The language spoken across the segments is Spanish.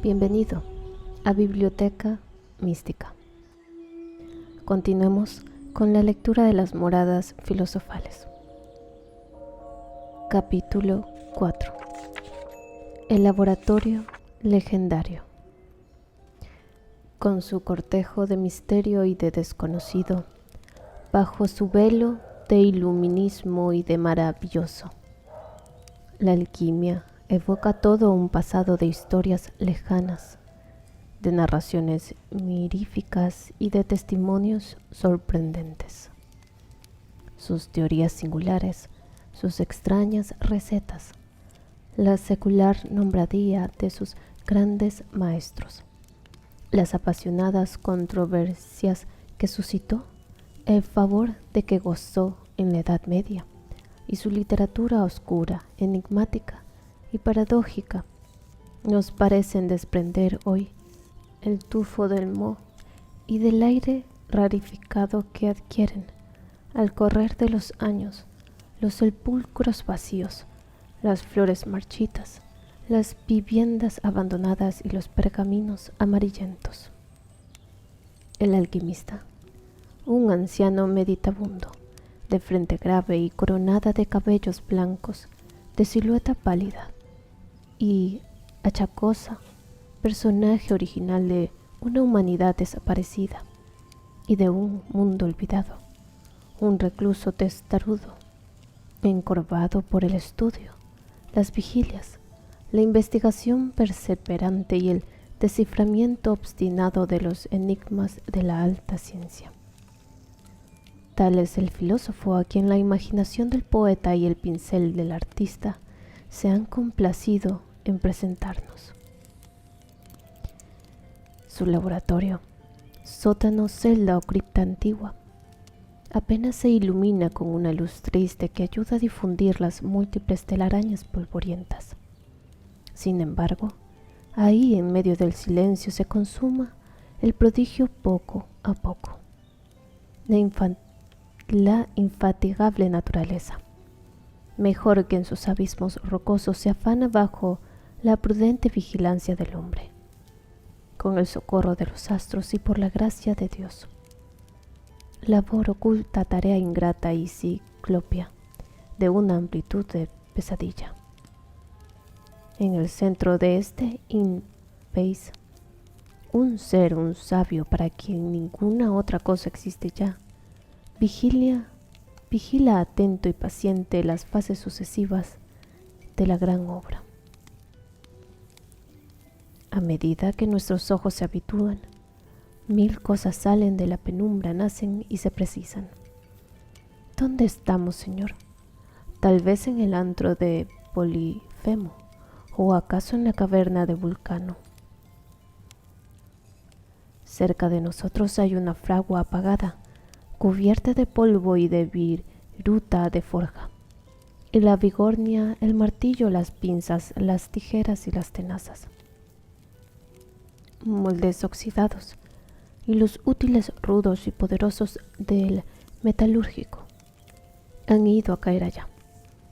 Bienvenido a Biblioteca Mística. Continuemos con la lectura de las moradas filosofales. Capítulo 4. El laboratorio legendario. Con su cortejo de misterio y de desconocido, bajo su velo de iluminismo y de maravilloso, la alquimia evoca todo un pasado de historias lejanas, de narraciones miríficas y de testimonios sorprendentes. Sus teorías singulares, sus extrañas recetas, la secular nombradía de sus grandes maestros, las apasionadas controversias que suscitó, el favor de que gozó en la Edad Media, y su literatura oscura, enigmática y paradójica, nos parecen desprender hoy el tufo del moho y del aire rarificado que adquieren, al correr de los años, los sepulcros vacíos, las flores marchitas, las viviendas abandonadas y los pergaminos amarillentos. El alquimista, un anciano meditabundo, de frente grave y coronada de cabellos blancos, de silueta pálida y achacosa, personaje original de una humanidad desaparecida y de un mundo olvidado, un recluso testarudo, encorvado por el estudio, las vigilias, la investigación perseverante y el desciframiento obstinado de los enigmas de la alta ciencia. Tal es el filósofo a quien la imaginación del poeta y el pincel del artista se han complacido en presentarnos. Su laboratorio, sótano, celda o cripta antigua, apenas se ilumina con una luz triste que ayuda a difundir las múltiples telarañas polvorientas. Sin embargo, ahí en medio del silencio se consuma el prodigio poco a poco. La infatigable naturaleza, mejor que en sus abismos rocosos, se afana bajo la prudente vigilancia del hombre, con el socorro de los astros y por la gracia de Dios. Labor oculta, tarea ingrata y ciclopia, de una amplitud de pesadilla. En el centro de este in-pace, un sabio para quien ninguna otra cosa existe ya, vigila atento y paciente las fases sucesivas de la gran obra. A medida que nuestros ojos se habitúan, mil cosas salen de la penumbra, nacen y se precisan. ¿Dónde estamos, Señor? Tal vez en el antro de Polifemo, o acaso en la caverna de Vulcano. Cerca de nosotros hay una fragua apagada, cubierta de polvo y de viruta de forja, y la vigornia, el martillo, las pinzas, las tijeras y las tenazas, moldes oxidados, y los útiles rudos y poderosos del metalúrgico han ido a caer allá.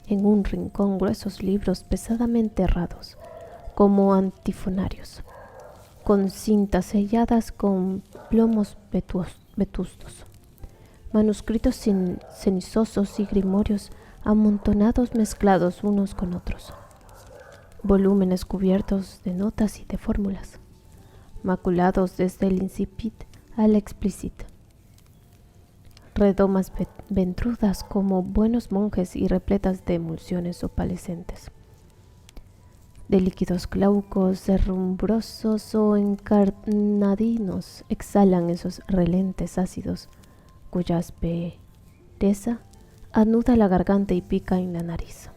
En un rincón, gruesos libros pesadamente herrados, como antifonarios, con cintas selladas con plomos vetustos, manuscritos cenizosos y grimorios amontonados mezclados unos con otros, volúmenes cubiertos de notas y de fórmulas, maculados desde el incipit al explicit, redomas ventrudas como buenos monjes y repletas de emulsiones opalescentes, de líquidos glaucos, herrumbrosos o encarnadinos exhalan esos relentes ácidos cuya aspereza anuda la garganta y pica en la nariz.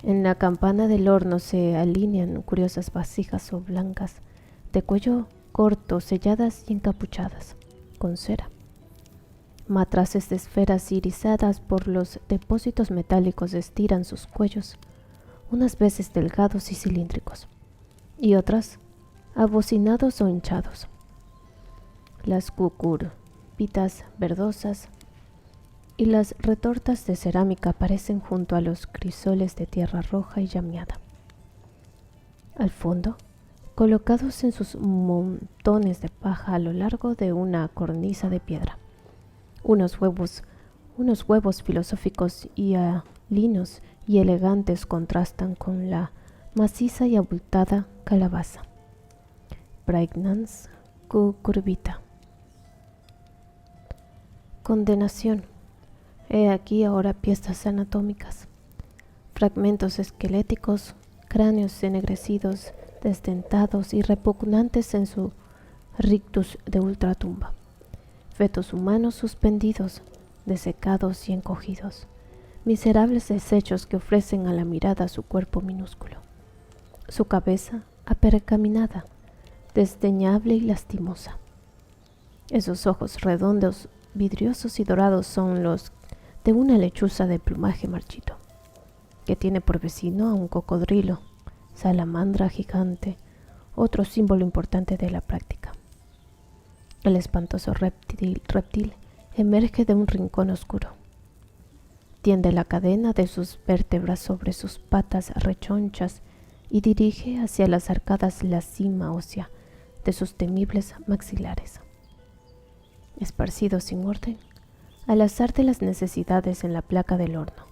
En la campana del horno se alinean curiosas vasijas o blancas, de cuello corto, selladas y encapuchadas, con cera. Matraces de esferas irisadas por los depósitos metálicos estiran sus cuellos, unas veces delgados y cilíndricos, y otras abocinados o hinchados. Las cucurbitas verdosas y las retortas de cerámica aparecen junto a los crisoles de tierra roja y llameada. Al fondo, colocados en sus montones de paja a lo largo de una cornisa de piedra, unos huevos filosóficos y linos y elegantes contrastan con la maciza y abultada calabaza. Praegnans cucurbita. Condenación. He aquí ahora piezas anatómicas, fragmentos esqueléticos, cráneos ennegrecidos, desdentados y repugnantes en su rictus de ultratumba, fetos humanos suspendidos, desecados y encogidos, miserables desechos que ofrecen a la mirada su cuerpo minúsculo, su cabeza apergaminada, desdeñable y lastimosa. Esos ojos redondos, vidriosos y dorados son los de una lechuza de plumaje marchito, que tiene por vecino a un cocodrilo, salamandra gigante, otro símbolo importante de la práctica. El espantoso reptil emerge de un rincón oscuro. Tiende la cadena de sus vértebras sobre sus patas rechonchas y dirige hacia las arcadas la cima ósea de sus temibles maxilares. Esparcidos sin orden, al azar de las necesidades en la placa del horno,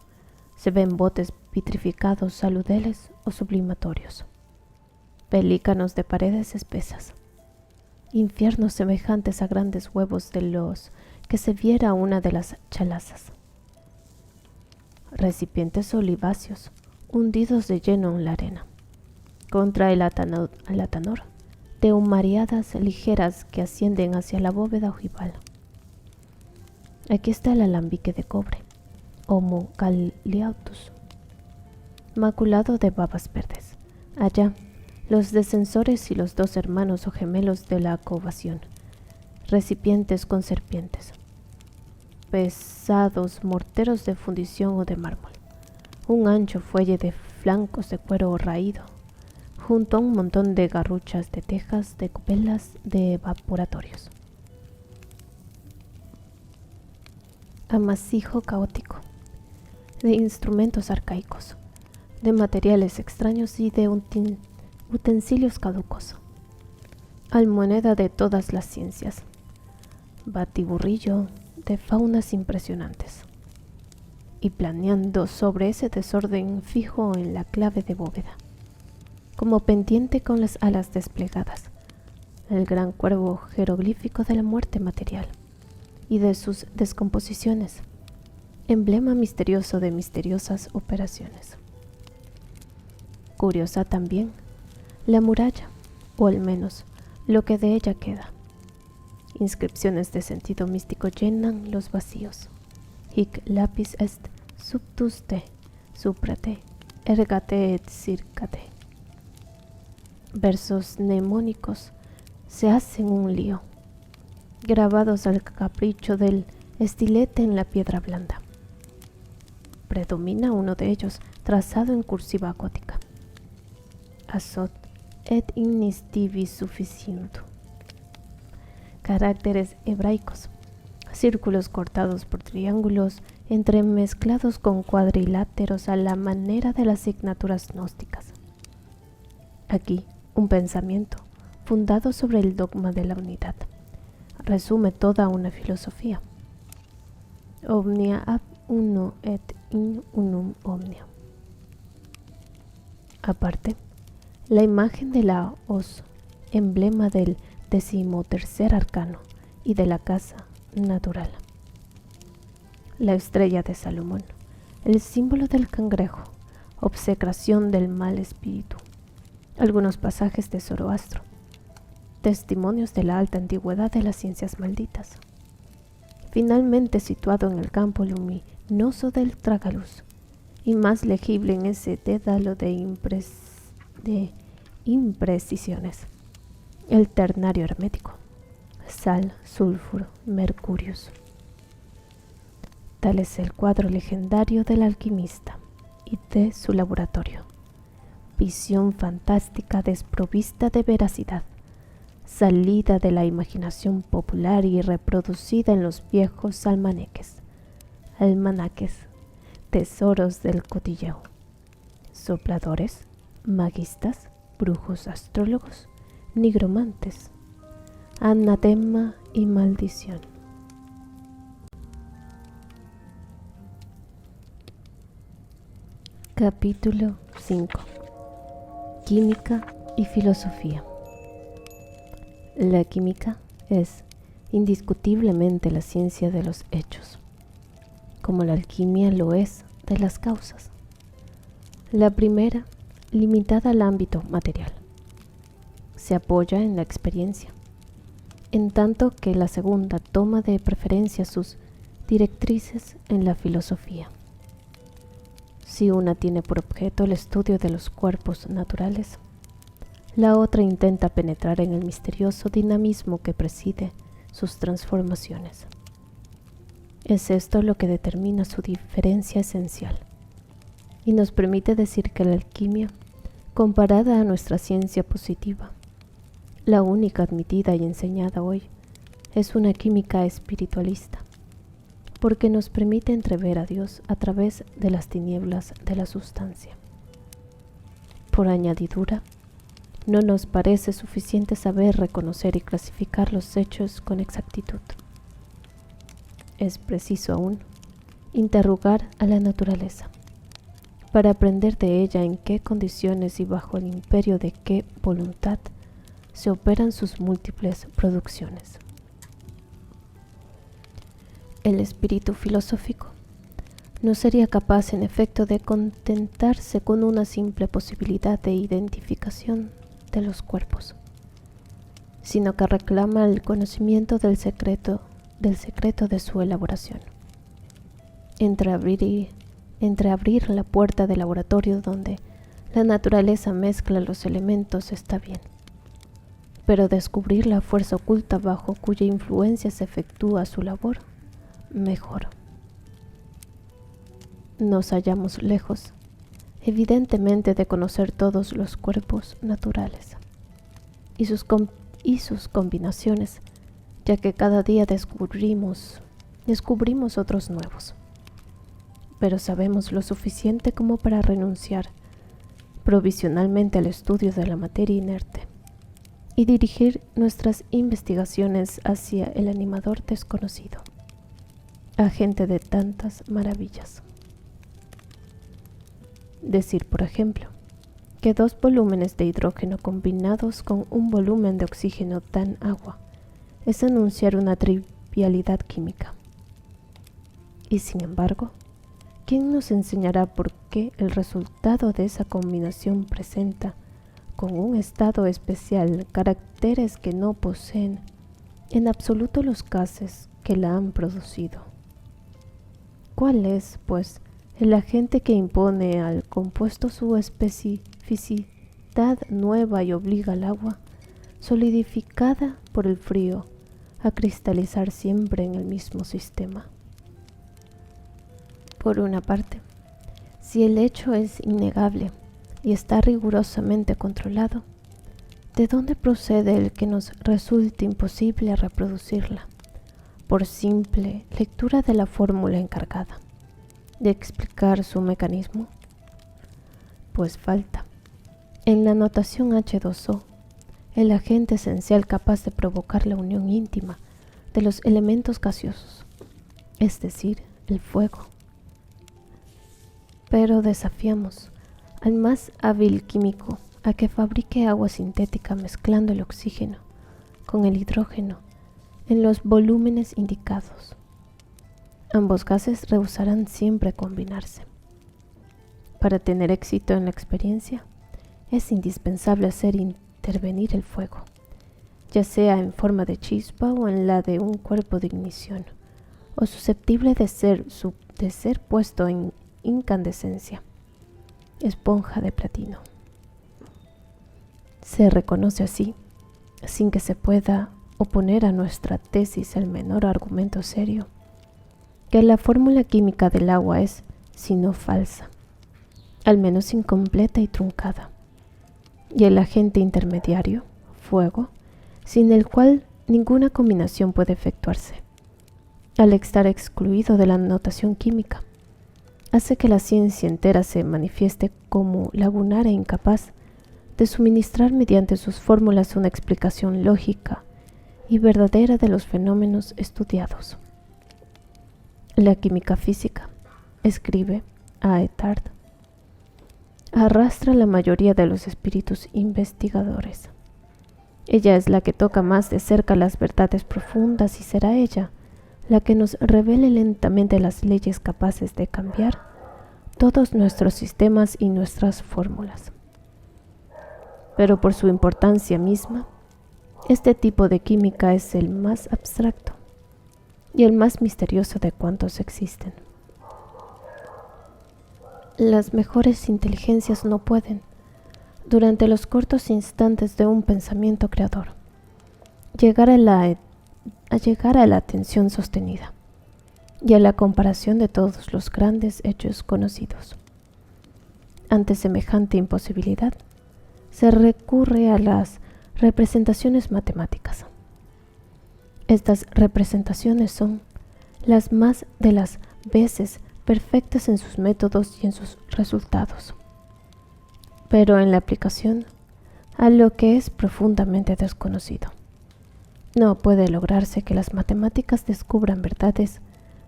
se ven botes vitrificados saludeles o sublimatorios, pelícanos de paredes espesas, infiernos semejantes a grandes huevos de los que se viera una de las chalazas, recipientes oliváceos hundidos de lleno en la arena, contra el atanor de humariadas ligeras que ascienden hacia la bóveda ojival. Aquí está el alambique de cobre, Homo Calliautus, maculado de babas verdes. Allá, los descensores y los dos hermanos o gemelos de la covación, recipientes con serpientes, pesados morteros de fundición o de mármol, un ancho fuelle de flancos de cuero raído, junto a un montón de garruchas de tejas de velas de evaporatorios. Amasijo caótico, de instrumentos arcaicos, de materiales extraños y de utensilios caducos. Almoneda de todas las ciencias, batiburrillo de faunas impresionantes. Y planeando sobre ese desorden fijo en la clave de bóveda, como pendiente con las alas desplegadas, el gran cuervo jeroglífico de la muerte material y de sus descomposiciones, emblema misterioso de misteriosas operaciones. Curiosa también la muralla, o al menos lo que de ella queda. Inscripciones de sentido místico llenan los vacíos. Hic lapis est subtus te, supra te, erga te et circa te. Versos mnemónicos se hacen un lío, grabados al capricho del estilete en la piedra blanda. Predomina uno de ellos, trazado en cursiva gótica. Asot et ignis divis sufficiuntur. Caracteres hebraicos, círculos cortados por triángulos entremezclados con cuadriláteros a la manera de las signaturas gnósticas. Aquí, un pensamiento fundado sobre el dogma de la unidad resume toda una filosofía. Omnia ab uno et in unum omnia. Aparte, la imagen de la hoz, emblema del 13º arcano y de la casa natural. La estrella de Salomón, el símbolo del cangrejo, obsecración del mal espíritu. Algunos pasajes de Zoroastro, testimonios de la alta antigüedad de las ciencias malditas. Finalmente situado en el campo luminoso del tragaluz, y más legible en ese dédalo de imprecisiones, el ternario hermético, sal, sulfuro, mercurius. Tal es el cuadro legendario del alquimista y de su laboratorio. Visión fantástica desprovista de veracidad, salida de la imaginación popular y reproducida en los viejos almanaques, tesoros del cotilleo, sopladores, magistas, brujos, astrólogos, nigromantes, anatema y maldición. Capítulo 5. Química y filosofía. La química es indiscutiblemente la ciencia de los hechos, como la alquimia lo es de las causas. La primera, limitada al ámbito material, se apoya en la experiencia, en tanto que la segunda toma de preferencia sus directrices en la filosofía. Si una tiene por objeto el estudio de los cuerpos naturales, la otra intenta penetrar en el misterioso dinamismo que preside sus transformaciones. Es esto lo que determina su diferencia esencial y nos permite decir que la alquimia, comparada a nuestra ciencia positiva, la única admitida y enseñada hoy, es una química espiritualista, porque nos permite entrever a Dios a través de las tinieblas de la sustancia. Por añadidura, no nos parece suficiente saber reconocer y clasificar los hechos con exactitud. Es preciso aún interrogar a la naturaleza para aprender de ella en qué condiciones y bajo el imperio de qué voluntad se operan sus múltiples producciones. El espíritu filosófico no sería capaz en efecto de contentarse con una simple posibilidad de identificación de los cuerpos, sino que reclama el conocimiento del secreto de su elaboración. Entreabrir la puerta del laboratorio donde la naturaleza mezcla los elementos está bien, pero descubrir la fuerza oculta bajo cuya influencia se efectúa su labor, mejor. Nos hallamos lejos, evidentemente, de conocer todos los cuerpos naturales y sus combinaciones, ya que cada día descubrimos otros nuevos. Pero sabemos lo suficiente como para renunciar provisionalmente al estudio de la materia inerte y dirigir nuestras investigaciones hacia el animador desconocido, agente de tantas maravillas. Decir, por ejemplo, que 2 volúmenes de hidrógeno combinados con un volumen de oxígeno dan agua es anunciar una trivialidad química. Y sin embargo, ¿quién nos enseñará por qué el resultado de esa combinación presenta, con un estado especial, caracteres que no poseen en absoluto los gases que la han producido? ¿Cuál es, pues, el agente que impone al compuesto su especificidad nueva y obliga al agua, solidificada por el frío, a cristalizar siempre en el mismo sistema? Por una parte, si el hecho es innegable y está rigurosamente controlado, ¿de dónde procede el que nos resulte imposible reproducirla, por simple lectura de la fórmula encargada de explicar su mecanismo? Pues falta, en la notación H2O, el agente esencial capaz de provocar la unión íntima de los elementos gaseosos, es decir, el fuego. Pero desafiamos al más hábil químico a que fabrique agua sintética mezclando el oxígeno con el hidrógeno en los volúmenes indicados. Ambos gases rehusarán siempre combinarse. Para tener éxito en la experiencia, es indispensable hacer intervenir el fuego, ya sea en forma de chispa o en la de un cuerpo de ignición, o susceptible de ser puesto en incandescencia, esponja de platino. Se reconoce así, sin que se pueda oponer a nuestra tesis el menor argumento serio, que la fórmula química del agua es, si no falsa, al menos incompleta y truncada, y el agente intermediario, fuego, sin el cual ninguna combinación puede efectuarse, al estar excluido de la notación química, hace que la ciencia entera se manifieste como lagunar e incapaz de suministrar mediante sus fórmulas una explicación lógica y verdadera de los fenómenos estudiados. La química física, escribe A. Etard, arrastra la mayoría de los espíritus investigadores. Ella es la que toca más de cerca las verdades profundas y será ella la que nos revele lentamente las leyes capaces de cambiar todos nuestros sistemas y nuestras fórmulas. Pero por su importancia misma, este tipo de química es el más abstracto y el más misterioso de cuantos existen. Las mejores inteligencias no pueden, durante los cortos instantes de un pensamiento creador, llegar a la atención sostenida y a la comparación de todos los grandes hechos conocidos. Ante semejante imposibilidad, se recurre a las representaciones matemáticas. Estas representaciones son las más de las veces perfectas en sus métodos y en sus resultados, pero en la aplicación a lo que es profundamente desconocido. No puede lograrse que las matemáticas descubran verdades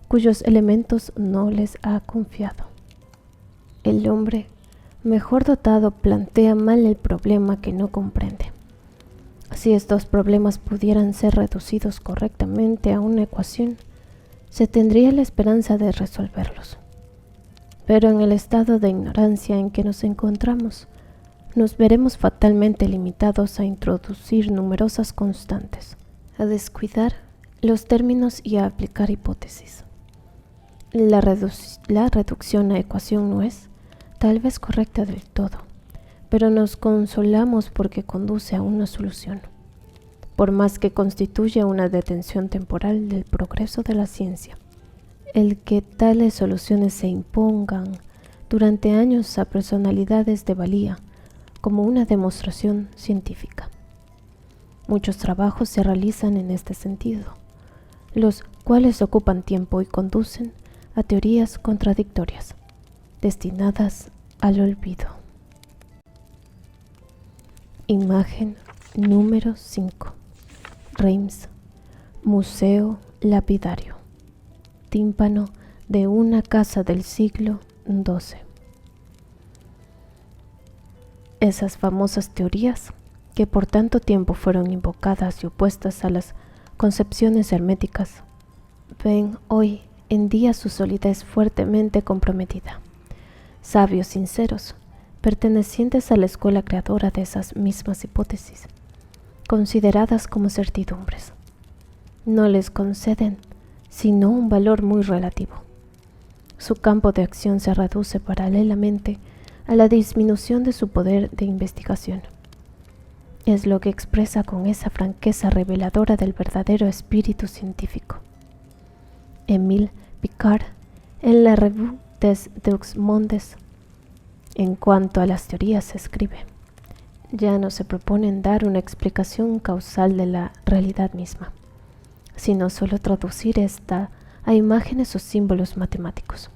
cuyos elementos no les ha confiado. El hombre mejor dotado plantea mal el problema que no comprende. Si estos problemas pudieran ser reducidos correctamente a una ecuación, se tendría la esperanza de resolverlos. Pero en el estado de ignorancia en que nos encontramos, nos veremos fatalmente limitados a introducir numerosas constantes, a descuidar los términos y a aplicar hipótesis. La reducción a ecuación no es, tal vez, correcta del todo, pero nos consolamos porque conduce a una solución, por más que constituya una detención temporal del progreso de la ciencia. El que tales soluciones se impongan durante años a personalidades de valía como una demostración científica. Muchos trabajos se realizan en este sentido, los cuales ocupan tiempo y conducen a teorías contradictorias, destinadas al olvido. Imagen número 5. Reims, Museo Lapidario. Tímpano de una casa del siglo XII. Esas famosas teorías, que por tanto tiempo fueron invocadas y opuestas a las concepciones herméticas, ven hoy en día su solidez fuertemente comprometida. Sabios sinceros, pertenecientes a la escuela creadora de esas mismas hipótesis, consideradas como certidumbres, no les conceden sino un valor muy relativo. Su campo de acción se reduce paralelamente a la disminución de su poder de investigación. Es lo que expresa con esa franqueza reveladora del verdadero espíritu científico Émile Picard en la Revue des Deux Mondes. En cuanto a las teorías, escribe, ya no se proponen dar una explicación causal de la realidad misma, sino solo traducir esta a imágenes o símbolos matemáticos.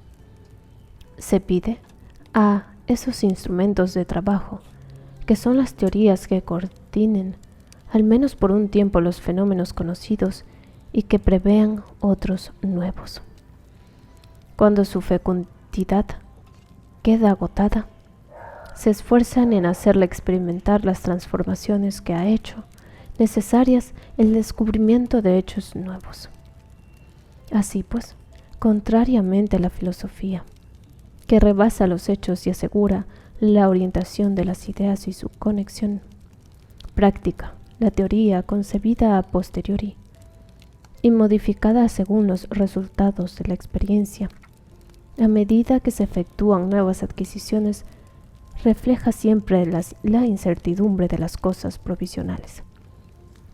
Se pide a esos instrumentos de trabajo, que son las teorías que coordinen, al menos por un tiempo, los fenómenos conocidos y que prevean otros nuevos. Cuando su fecundidad queda agotada, se esfuerzan en hacerle experimentar las transformaciones que ha hecho necesarias el descubrimiento de hechos nuevos. Así pues, contrariamente a la filosofía, que rebasa los hechos y asegura la orientación de las ideas y su conexión práctica, la teoría concebida a posteriori y modificada según los resultados de la experiencia, a medida que se efectúan nuevas adquisiciones, refleja siempre la incertidumbre de las cosas provisionales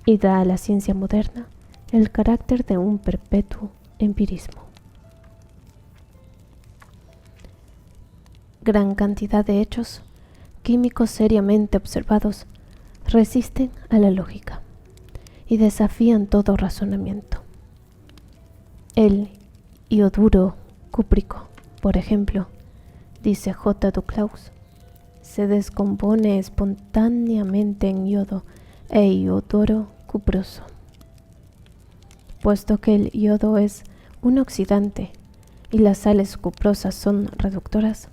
y da a la ciencia moderna el carácter de un perpetuo empirismo. Gran cantidad de hechos químicos seriamente observados resisten a la lógica y desafían todo razonamiento. El ioduro cúprico, por ejemplo, dice J. Duclaus, se descompone espontáneamente en yodo e iodouro cuproso. Puesto que el yodo es un oxidante y las sales cuprosas son reductoras,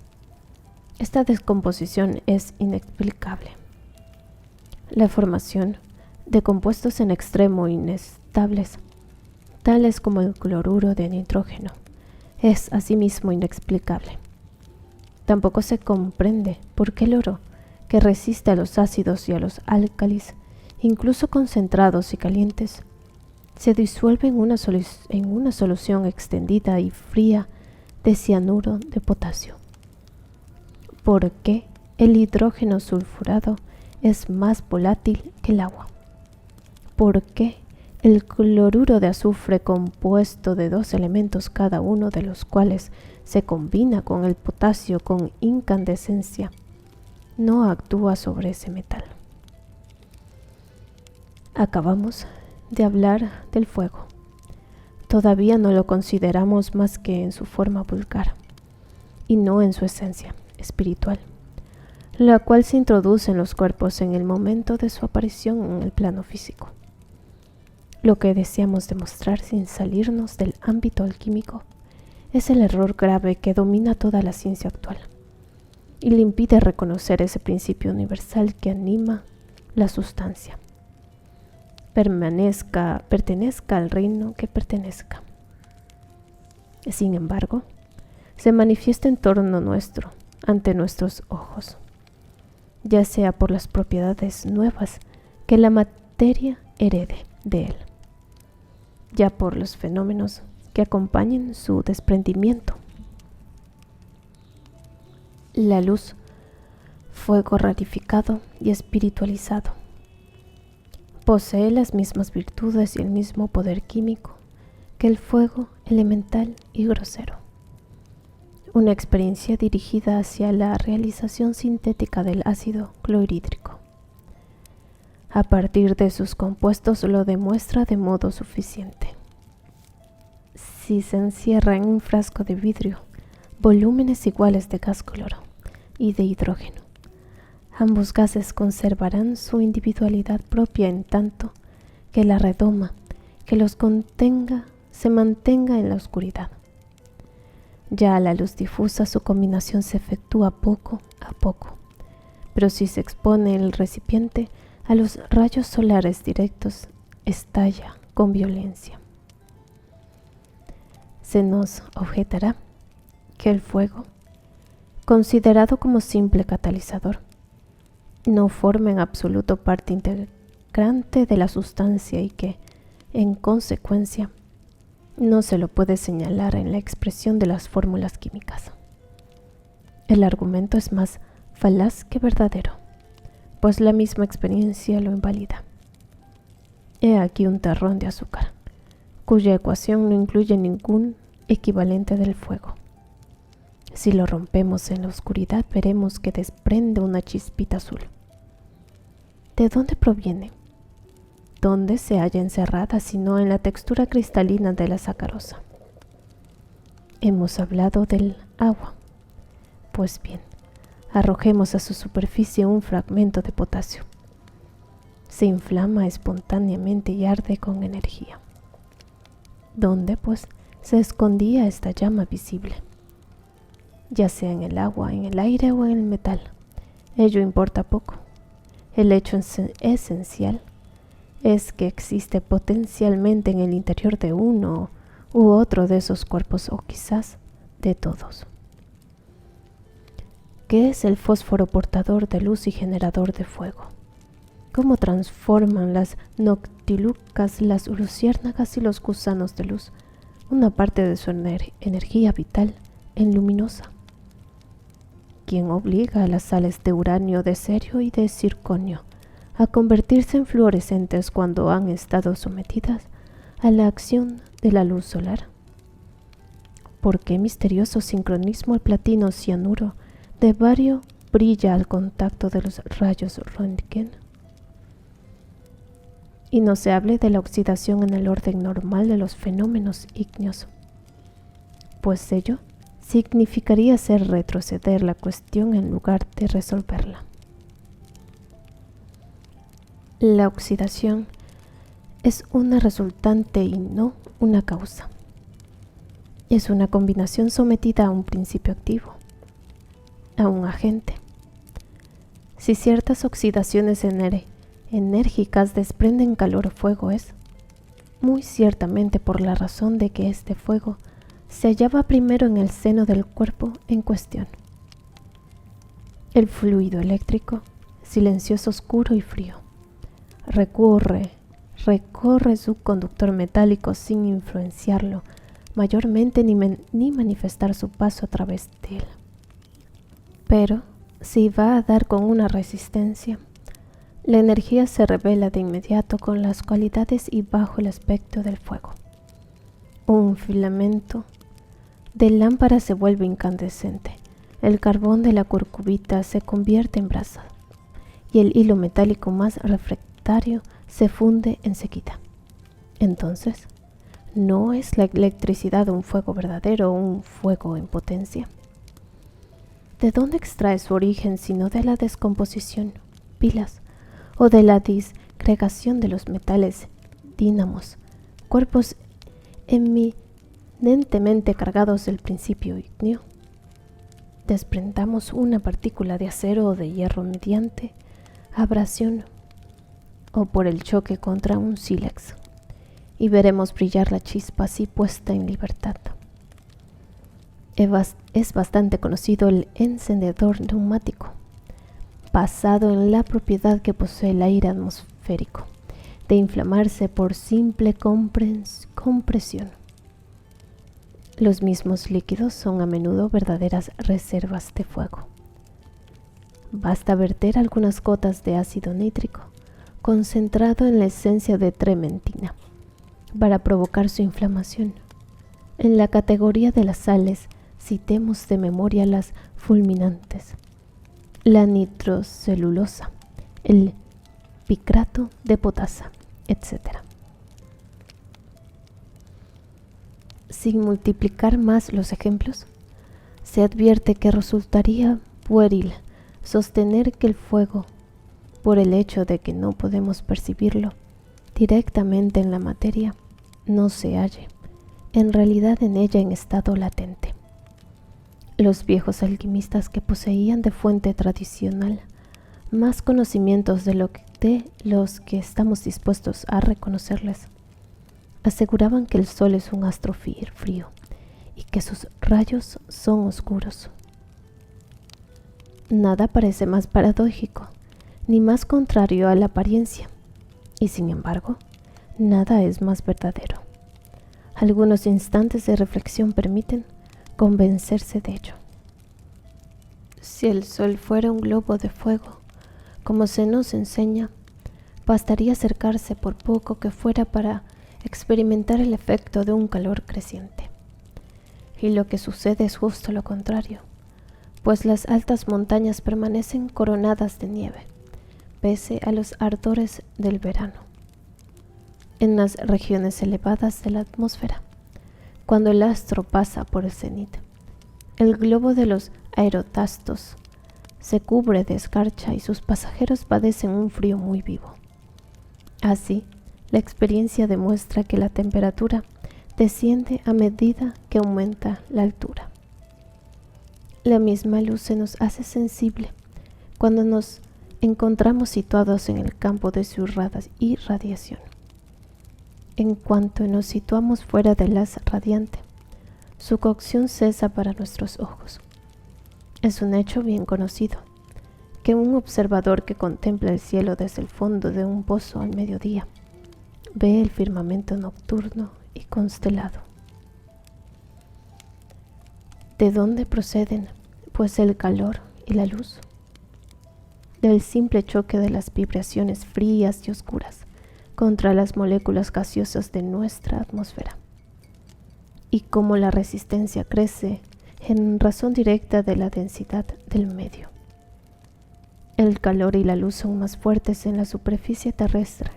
esta descomposición es inexplicable. La formación de compuestos en extremo inestables, tales como el cloruro de nitrógeno, es asimismo inexplicable. Tampoco se comprende por qué el oro, que resiste a los ácidos y a los álcalis, incluso concentrados y calientes, se disuelve en una solución extendida y fría de cianuro de potasio. ¿Por qué el hidrógeno sulfurado es más volátil que el agua? ¿Por qué el cloruro de azufre, compuesto de 2 elementos cada uno de los cuales se combina con el potasio con incandescencia, no actúa sobre ese metal? Acabamos de hablar del fuego. Todavía no lo consideramos más que en su forma vulgar y no en su esencia espiritual, la cual se introduce en los cuerpos en el momento de su aparición en el plano físico. Lo que deseamos demostrar sin salirnos del ámbito alquímico es el error grave que domina toda la ciencia actual y le impide reconocer ese principio universal que anima la sustancia. Pertenezca al reino que pertenezca. Sin embargo, se manifiesta en torno nuestro, ante nuestros ojos, ya sea por las propiedades nuevas que la materia herede de él, ya por los fenómenos que acompañen su desprendimiento. La luz, fuego ratificado y espiritualizado, posee las mismas virtudes y el mismo poder químico que el fuego elemental y grosero. Una experiencia dirigida hacia la realización sintética del ácido clorhídrico. A partir de sus compuestos lo demuestra de modo suficiente. Si se encierra en un frasco de vidrio volúmenes iguales de gas cloro y de hidrógeno, ambos gases conservarán su individualidad propia en tanto que la redoma que los contenga se mantenga en la oscuridad. Ya a la luz difusa su combinación se efectúa poco a poco, pero si se expone el recipiente a los rayos solares directos, estalla con violencia. Se nos objetará que el fuego, considerado como simple catalizador, no forma en absoluto parte integrante de la sustancia y que, en consecuencia, no se lo puede señalar en la expresión de las fórmulas químicas. El argumento es más falaz que verdadero, pues la misma experiencia lo invalida. He aquí un terrón de azúcar, cuya ecuación no incluye ningún equivalente del fuego. Si lo rompemos en la oscuridad, veremos que desprende una chispita azul. ¿De dónde proviene? ¿Dónde se halla encerrada sino en la textura cristalina de la sacarosa? Hemos hablado del agua. Pues bien, arrojemos a su superficie un fragmento de potasio. Se inflama espontáneamente y arde con energía. ¿Dónde, pues, se escondía esta llama visible? Ya sea en el agua, en el aire o en el metal, ello importa poco. El hecho esencial es que existe potencialmente en el interior de uno u otro de esos cuerpos, o quizás de todos. ¿Qué es el fósforo portador de luz y generador de fuego? ¿Cómo transforman las noctilucas, las luciérnagas y los gusanos de luz una parte de su energía vital en luminosa? ¿Quién obliga a las sales de uranio, de cerio y de circonio a convertirse en fluorescentes cuando han estado sometidas a la acción de la luz solar? ¿Por qué misterioso sincronismo el platino cianuro de bario brilla al contacto de los rayos Röntgen? Y no se hable de la oxidación en el orden normal de los fenómenos ígneos, pues ello significaría hacer retroceder la cuestión en lugar de resolverla. La oxidación es una resultante y no una causa. Es una combinación sometida a un principio activo, a un agente. Si ciertas oxidaciones enérgicas desprenden calor o fuego, es muy ciertamente por la razón de que este fuego se hallaba primero en el seno del cuerpo en cuestión. El fluido eléctrico, silencioso, oscuro y frío, recorre su conductor metálico sin influenciarlo mayormente ni manifestar su paso a través de él. Pero si va a dar con una resistencia, la energía se revela de inmediato con las cualidades y bajo el aspecto del fuego. Un filamento de lámpara se vuelve incandescente, el carbón de la curcubita se convierte en brasa y el hilo metálico más refractario se funde enseguida. Entonces, ¿no es la electricidad un fuego verdadero o un fuego en potencia? ¿De dónde extrae su origen sino de la descomposición, pilas, o de la disgregación de los metales, dínamos, cuerpos eminentemente cargados del principio ígneo? Desprendamos una partícula de acero o de hierro mediante abrasión o por el choque contra un sílex, y veremos brillar la chispa así puesta en libertad. Es bastante conocido el encendedor neumático, basado en la propiedad que posee el aire atmosférico de inflamarse por simple compresión. Los mismos líquidos son a menudo verdaderas reservas de fuego. Basta verter algunas gotas de ácido nítrico concentrado en la esencia de trementina para provocar su inflamación. En la categoría de las sales, citemos de memoria las fulminantes, la nitrocelulosa, el picrato de potasa, etc. Sin multiplicar más los ejemplos, se advierte que resultaría pueril sostener que el fuego, por el hecho de que no podemos percibirlo directamente en la materia, no se halle en realidad en ella en estado latente. Los viejos alquimistas, que poseían de fuente tradicional más conocimientos de los que estamos dispuestos a reconocerles, aseguraban que el sol es un astro frío y que sus rayos son oscuros. Nada parece más paradójico ni más contrario a la apariencia, y sin embargo, nada es más verdadero. Algunos instantes de reflexión permiten convencerse de ello. Si el sol fuera un globo de fuego, como se nos enseña, bastaría acercarse por poco que fuera para experimentar el efecto de un calor creciente. Y lo que sucede es justo lo contrario, pues las altas montañas permanecen coronadas de nieve, pese a los ardores del verano. En las regiones elevadas de la atmósfera, cuando el astro pasa por el cenit, el globo de los aerotastos se cubre de escarcha y sus pasajeros padecen un frío muy vivo. Así, la experiencia demuestra que la temperatura desciende a medida que aumenta la altura. La misma luz se nos hace sensible cuando nos encontramos situados en el campo de su irradiación. En cuanto nos situamos fuera del haz radiante, su cocción cesa para nuestros ojos. Es un hecho bien conocido que un observador que contempla el cielo desde el fondo de un pozo al mediodía ve el firmamento nocturno y constelado. ¿De dónde proceden, pues, el calor y la luz? Del simple choque de las vibraciones frías y oscuras contra las moléculas gaseosas de nuestra atmósfera. Y cómo la resistencia crece en razón directa de la densidad del medio. El calor y la luz son más fuertes en la superficie terrestre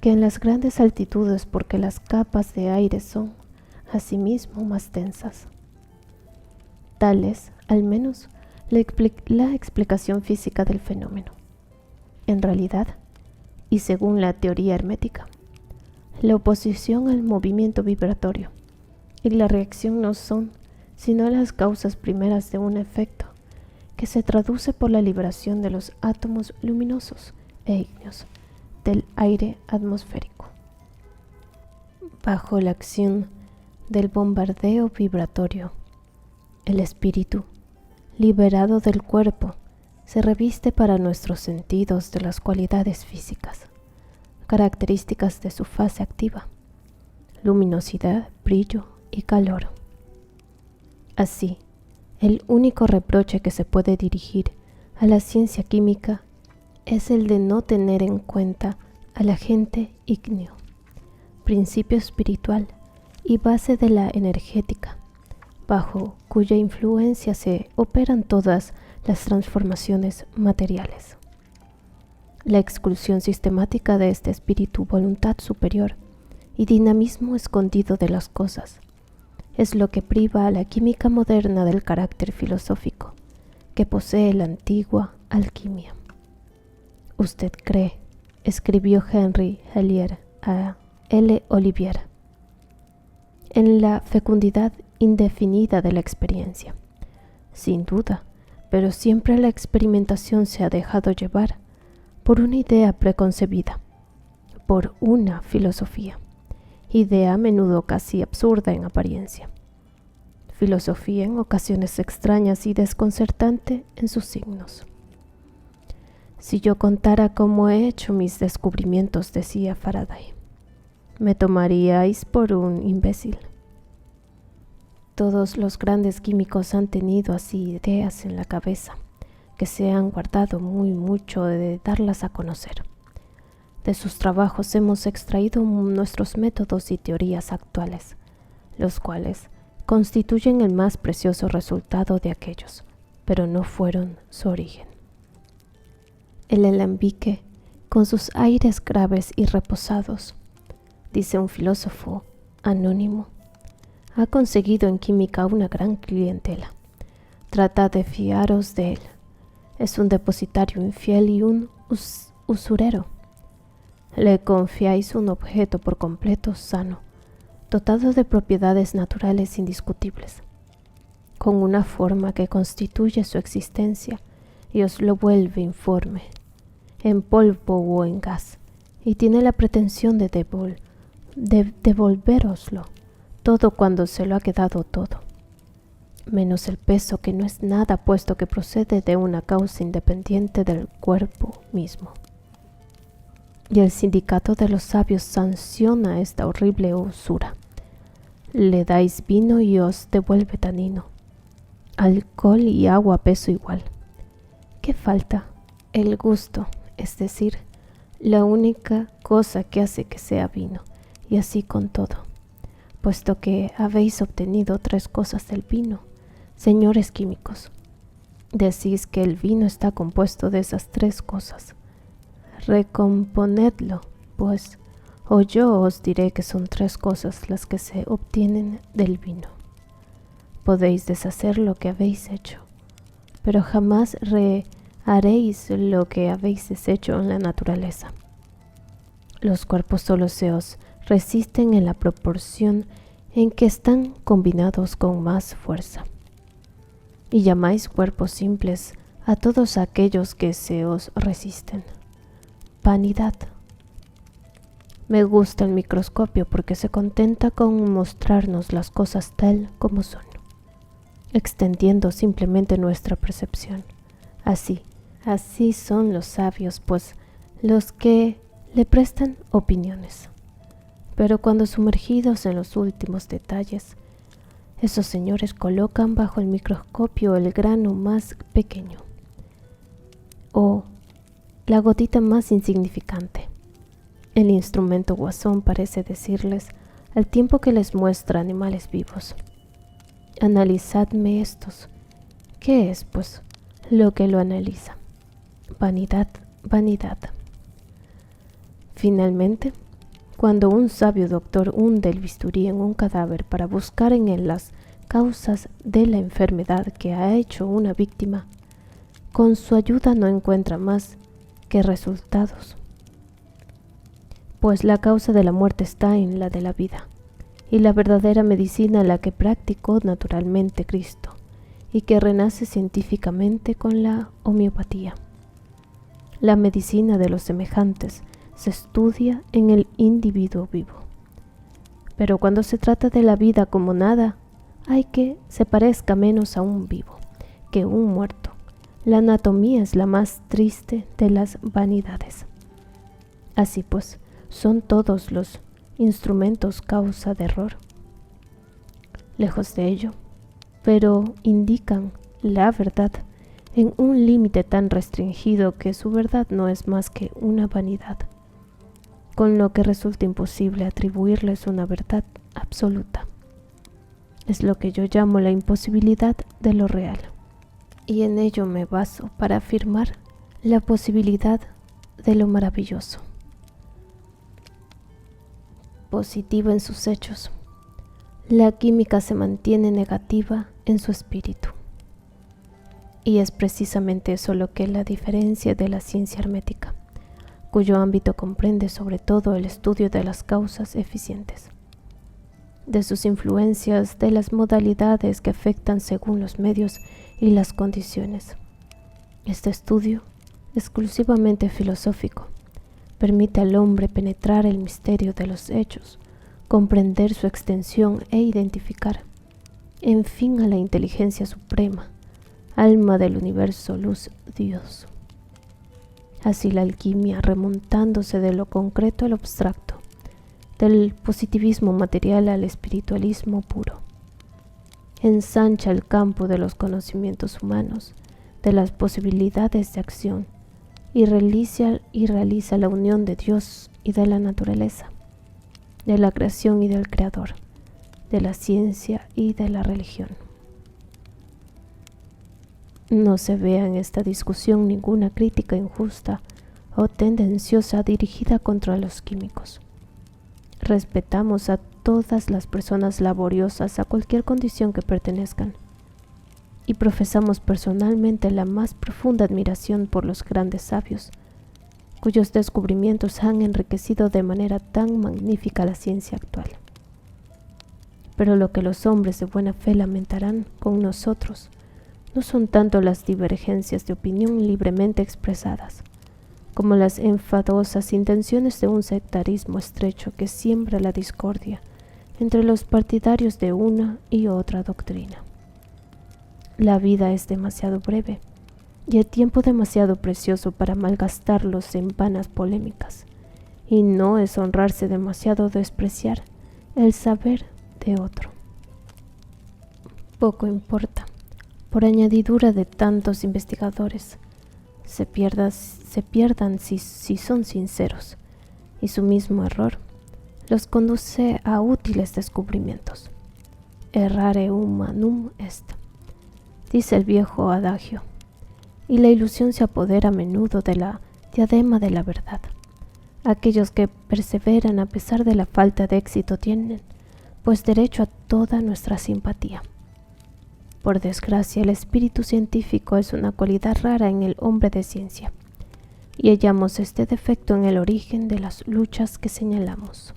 que en las grandes altitudes, porque las capas de aire son, asimismo, más densas. Tal es, al menos, la explicación física del fenómeno. En realidad, y según la teoría hermética, la oposición al movimiento vibratorio y la reacción no son sino las causas primeras de un efecto que se traduce por la liberación de los átomos luminosos e ígneos del aire atmosférico. Bajo la acción del bombardeo vibratorio, el espíritu, liberado del cuerpo, se reviste para nuestros sentidos de las cualidades físicas, características de su fase activa, luminosidad, brillo y calor. Así, el único reproche que se puede dirigir a la ciencia química es el de no tener en cuenta al agente ígneo, principio espiritual y base de la energética, bajo cuya influencia se operan todas las transformaciones materiales. La exclusión sistemática de este espíritu, voluntad superior y dinamismo escondido de las cosas es lo que priva a la química moderna del carácter filosófico que posee la antigua alquimia. Usted cree, escribió Henry Hellier a L. Olivier, en la fecundidad indefinida de la experiencia. Sin duda, pero siempre la experimentación se ha dejado llevar por una idea preconcebida, por una filosofía, idea a menudo casi absurda en apariencia, filosofía en ocasiones extrañas y desconcertante en sus signos. Si yo contara cómo he hecho mis descubrimientos, decía Faraday, me tomaríais por un imbécil. Todos los grandes químicos han tenido así ideas en la cabeza, que se han guardado muy mucho de darlas a conocer. De sus trabajos hemos extraído nuestros métodos y teorías actuales, los cuales constituyen el más precioso resultado de aquellos, pero no fueron su origen. El alambique, con sus aires graves y reposados, dice un filósofo anónimo, ha conseguido en química una gran clientela. Tratad de fiaros de él. Es un depositario infiel y un usurero. Le confiáis un objeto por completo sano, dotado de propiedades naturales indiscutibles, con una forma que constituye su existencia y os lo vuelve informe, en polvo o en gas, y tiene la pretensión de devolvéroslo todo cuando se lo ha quedado todo, menos el peso, que no es nada puesto que procede de una causa independiente del cuerpo mismo. Y el sindicato de los sabios sanciona esta horrible usura. Le dais vino y os devuelve tanino, alcohol y agua a peso igual. ¿Qué falta? El gusto, es decir, la única cosa que hace que sea vino, y así con todo. Puesto que habéis obtenido 3 cosas del vino, señores químicos, decís que el vino está compuesto de esas 3 cosas. Recomponedlo, pues, o yo os diré que son 3 cosas las que se obtienen del vino. Podéis deshacer lo que habéis hecho, pero jamás reharéis lo que habéis deshecho en la naturaleza. Los cuerpos solo se os resisten en la proporción en que están combinados con más fuerza. Y llamáis cuerpos simples a todos aquellos que se os resisten. Vanidad. Me gusta el microscopio porque se contenta con mostrarnos las cosas tal como son, extendiendo simplemente nuestra percepción. Así son los sabios, pues los que le prestan opiniones. Pero cuando sumergidos en los últimos detalles, esos señores colocan bajo el microscopio el grano más pequeño o la gotita más insignificante. El instrumento guasón parece decirles, al tiempo que les muestra animales vivos: analizadme estos. ¿Qué es, pues, lo que lo analiza? Vanidad, vanidad. Finalmente, cuando un sabio doctor hunde el bisturí en un cadáver para buscar en él las causas de la enfermedad que ha hecho una víctima, con su ayuda no encuentra más que resultados. Pues la causa de la muerte está en la de la vida, y la verdadera medicina la que practicó naturalmente Cristo, y que renace científicamente con la homeopatía. La medicina de los semejantes se estudia en el individuo vivo. Pero cuando se trata de la vida como nada, hay que se parezca menos a un vivo que un muerto. La anatomía es la más triste de las vanidades. Así pues, son todos los instrumentos causa de error. Lejos de ello, pero indican la verdad en un límite tan restringido que su verdad no es más que una vanidad, con lo que resulta imposible atribuirles una verdad absoluta. Es lo que yo llamo la imposibilidad de lo real, y en ello me baso para afirmar la posibilidad de lo maravilloso. Positiva en sus hechos, la química se mantiene negativa en su espíritu. Y es precisamente eso lo que la diferencia de la ciencia hermética, cuyo ámbito comprende sobre todo el estudio de las causas eficientes, de sus influencias, de las modalidades que afectan según los medios y las condiciones. Este estudio, exclusivamente filosófico, permite al hombre penetrar el misterio de los hechos, comprender su extensión e identificar, en fin, a la inteligencia suprema, alma del universo, luz, Dios. Así la alquimia, remontándose de lo concreto al abstracto, del positivismo material al espiritualismo puro, ensancha el campo de los conocimientos humanos, de las posibilidades de acción, y realiza la unión de Dios y de la naturaleza, de la creación y del Creador, de la ciencia y de la religión. No se vea en esta discusión ninguna crítica injusta o tendenciosa dirigida contra los químicos. Respetamos a todas las personas laboriosas a cualquier condición que pertenezcan, y profesamos personalmente la más profunda admiración por los grandes sabios, cuyos descubrimientos han enriquecido de manera tan magnífica la ciencia actual. Pero lo que los hombres de buena fe lamentarán con nosotros no son tanto las divergencias de opinión libremente expresadas, como las enfadosas intenciones de un sectarismo estrecho que siembra la discordia entre los partidarios de una y otra doctrina. La vida es demasiado breve y el tiempo demasiado precioso para malgastarlos en vanas polémicas, y no es honrarse demasiado despreciar el saber de otro. Poco importa, por añadidura de tantos investigadores, se pierdan si son sinceros, y su mismo error los conduce a útiles descubrimientos. Errare humanum est, dice el viejo adagio, y la ilusión se apodera a menudo de la diadema de la verdad. Aquellos que perseveran a pesar de la falta de éxito tienen, pues, derecho a toda nuestra simpatía. Por desgracia, el espíritu científico es una cualidad rara en el hombre de ciencia, y hallamos este defecto en el origen de las luchas que señalamos,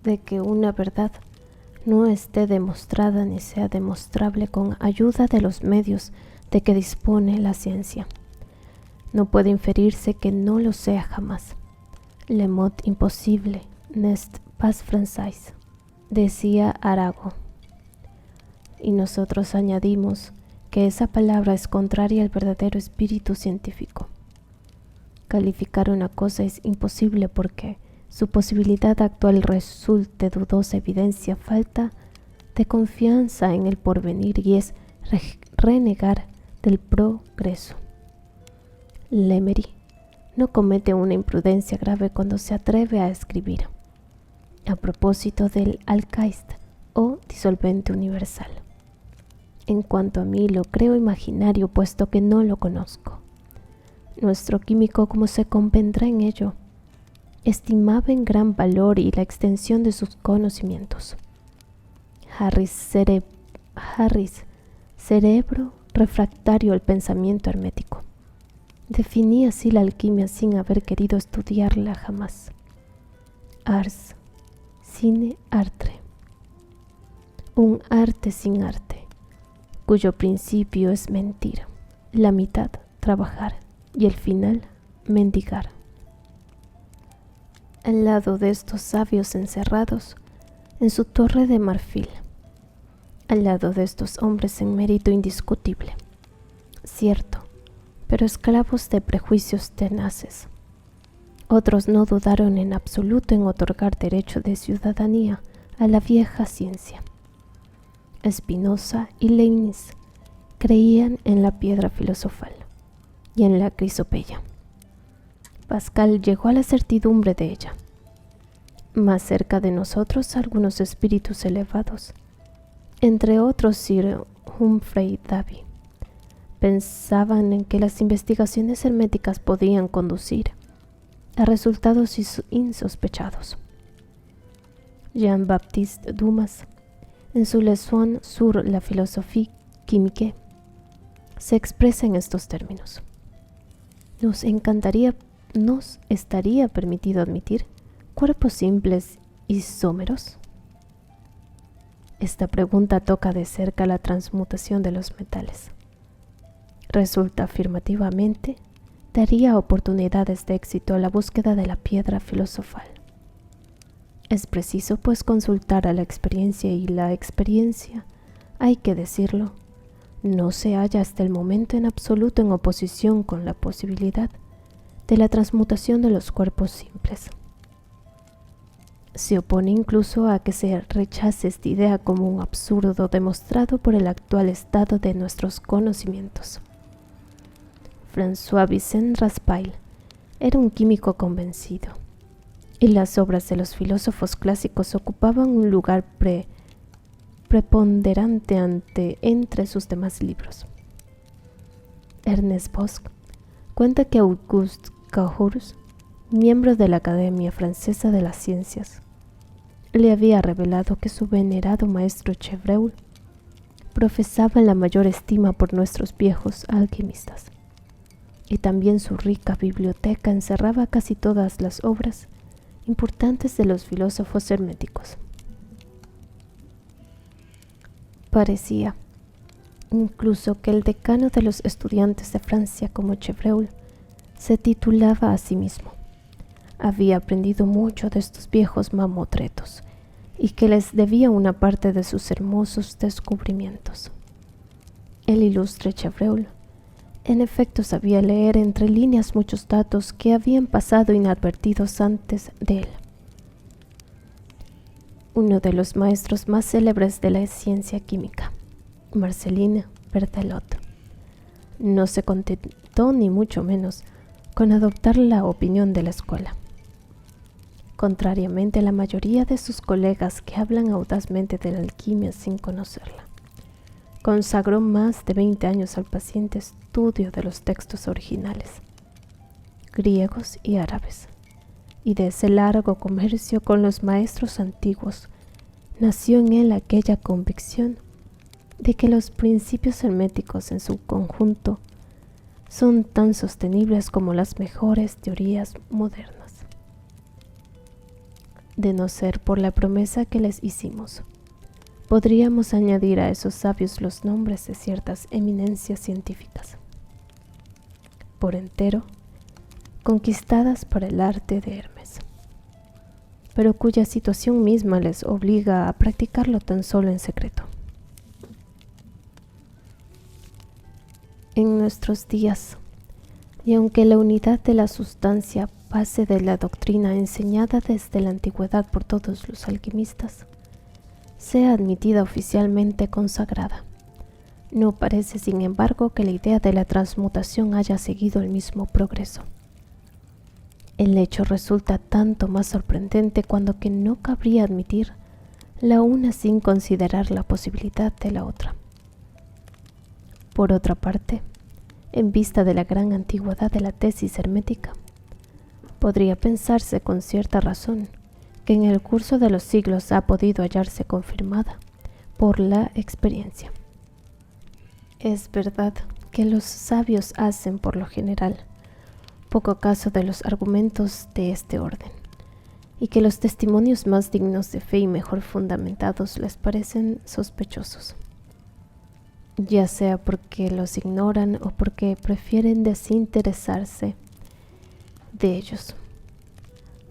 de que una verdad no esté demostrada ni sea demostrable con ayuda de los medios de que dispone la ciencia. No puede inferirse que no lo sea jamás. Le mot imposible n'est pas français, decía Arago. Y nosotros añadimos que esa palabra es contraria al verdadero espíritu científico. Calificar una cosa es imposible porque su posibilidad actual resulte dudosa evidencia falta de confianza en el porvenir y es renegar del progreso. Lemery no comete una imprudencia grave cuando se atreve a escribir a propósito del alcaist o disolvente universal. En cuanto a mí, lo creo imaginario, puesto que no lo conozco. Nuestro químico, como se convendrá en ello, estimaba en gran valor y la extensión de sus conocimientos. Harris, cerebro refractario al pensamiento hermético. Definía así la alquimia sin haber querido estudiarla jamás. Ars, sine arte. Un arte sin arte, cuyo principio es mentir, la mitad trabajar y el final mendigar. Al lado de estos sabios encerrados en su torre de marfil, al lado de estos hombres en mérito indiscutible, cierto, pero esclavos de prejuicios tenaces. Otros no dudaron en absoluto en otorgar derecho de ciudadanía a la vieja ciencia. Spinoza y Leibniz creían en la piedra filosofal y en la crisopeya. Pascal llegó a la certidumbre de ella. Más cerca de nosotros algunos espíritus elevados, entre otros Sir Humphrey Davy, pensaban en que las investigaciones herméticas podían conducir a resultados insospechados. Jean-Baptiste Dumas, en su Leçon sur la philosophie chimique, se expresa en estos términos. Nos estaría permitido admitir cuerpos simples isómeros. Esta pregunta toca de cerca la transmutación de los metales. Resulta afirmativamente, daría oportunidades de éxito a la búsqueda de la piedra filosofal. Es preciso, pues, consultar a la experiencia, y la experiencia, hay que decirlo, no se halla hasta el momento en absoluto en oposición con la posibilidad de la transmutación de los cuerpos simples. Se opone incluso a que se rechace esta idea como un absurdo demostrado por el actual estado de nuestros conocimientos. François-Vicent Raspail era un químico convencido, y las obras de los filósofos clásicos ocupaban un lugar preponderante entre sus demás libros. Ernest Bosch cuenta que Auguste Cahors, miembro de la Academia Francesa de las Ciencias, le había revelado que su venerado maestro Chevreul profesaba la mayor estima por nuestros viejos alquimistas, y también su rica biblioteca encerraba casi todas las obras importantes de los filósofos herméticos. Parecía incluso que el decano de los estudiantes de Francia, como Chevreul, se titulaba a sí mismo. Había aprendido mucho de estos viejos mamotretos y que les debía una parte de sus hermosos descubrimientos. El ilustre Chevreul, en efecto, sabía leer entre líneas muchos datos que habían pasado inadvertidos antes de él. Uno de los maestros más célebres de la ciencia química, Marcelin Berthelot, no se contentó ni mucho menos con adoptar la opinión de la escuela. Contrariamente a la mayoría de sus colegas que hablan audazmente de la alquimia sin conocerla, consagró más de 20 años al paciente estudio de los textos originales, griegos y árabes, y de ese largo comercio con los maestros antiguos, nació en él aquella convicción de que los principios herméticos en su conjunto son tan sostenibles como las mejores teorías modernas. De no ser por la promesa que les hicimos, podríamos añadir a esos sabios los nombres de ciertas eminencias científicas, por entero conquistadas por el arte de Hermes, pero cuya situación misma les obliga a practicarlo tan solo en secreto. En nuestros días, y aunque la unidad de la sustancia base de la doctrina enseñada desde la antigüedad por todos los alquimistas sea admitida oficialmente consagrada, no parece, sin embargo, que la idea de la transmutación haya seguido el mismo progreso. El hecho resulta tanto más sorprendente cuando que no cabría admitir la una sin considerar la posibilidad de la otra. Por otra parte, en vista de la gran antigüedad de la tesis hermética, podría pensarse con cierta razón que en el curso de los siglos ha podido hallarse confirmada por la experiencia. Es verdad que los sabios hacen, por lo general, poco caso de los argumentos de este orden, y que los testimonios más dignos de fe y mejor fundamentados les parecen sospechosos, ya sea porque los ignoran o porque prefieren desinteresarse de ellos,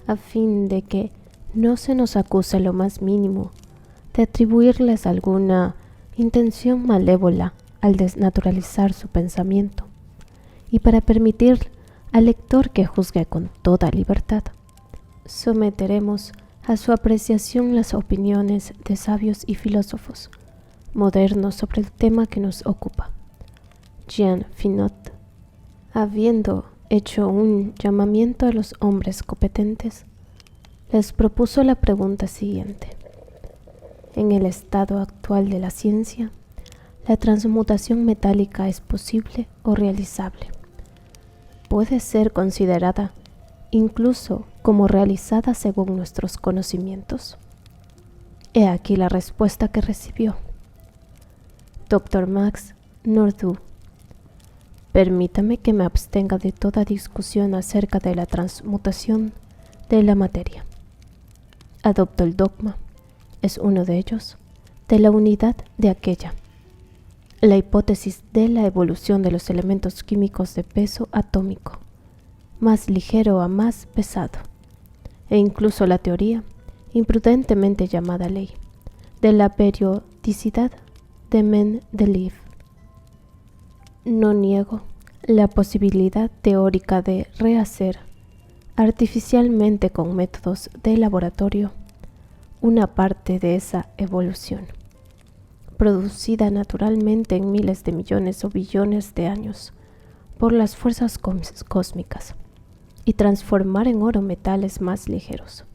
a fin de que no se nos acuse lo más mínimo de atribuirles alguna intención malévola al desnaturalizar su pensamiento, y para permitir al lector que juzgue con toda libertad, someteremos a su apreciación las opiniones de sabios y filósofos modernos sobre el tema que nos ocupa. Jean Finot, habiendo hecho un llamamiento a los hombres competentes, les propuso la pregunta siguiente: en el estado actual de la ciencia, ¿la transmutación metálica es posible o realizable? ¿Puede ser considerada incluso como realizada según nuestros conocimientos? He aquí la respuesta que recibió. Dr. Max Nordau, permítame que me abstenga de toda discusión acerca de la transmutación de la materia. Adopto el dogma, es uno de ellos, de la unidad de aquella. La hipótesis de la evolución de los elementos químicos de peso atómico, más ligero a más pesado, e incluso la teoría, imprudentemente llamada ley, de la periodicidad de Mendeleev. No niego la posibilidad teórica de rehacer artificialmente con métodos de laboratorio una parte de esa evolución, producida naturalmente en miles de millones o billones de años por las fuerzas cósmicas, y transformar en oro metales más ligeros.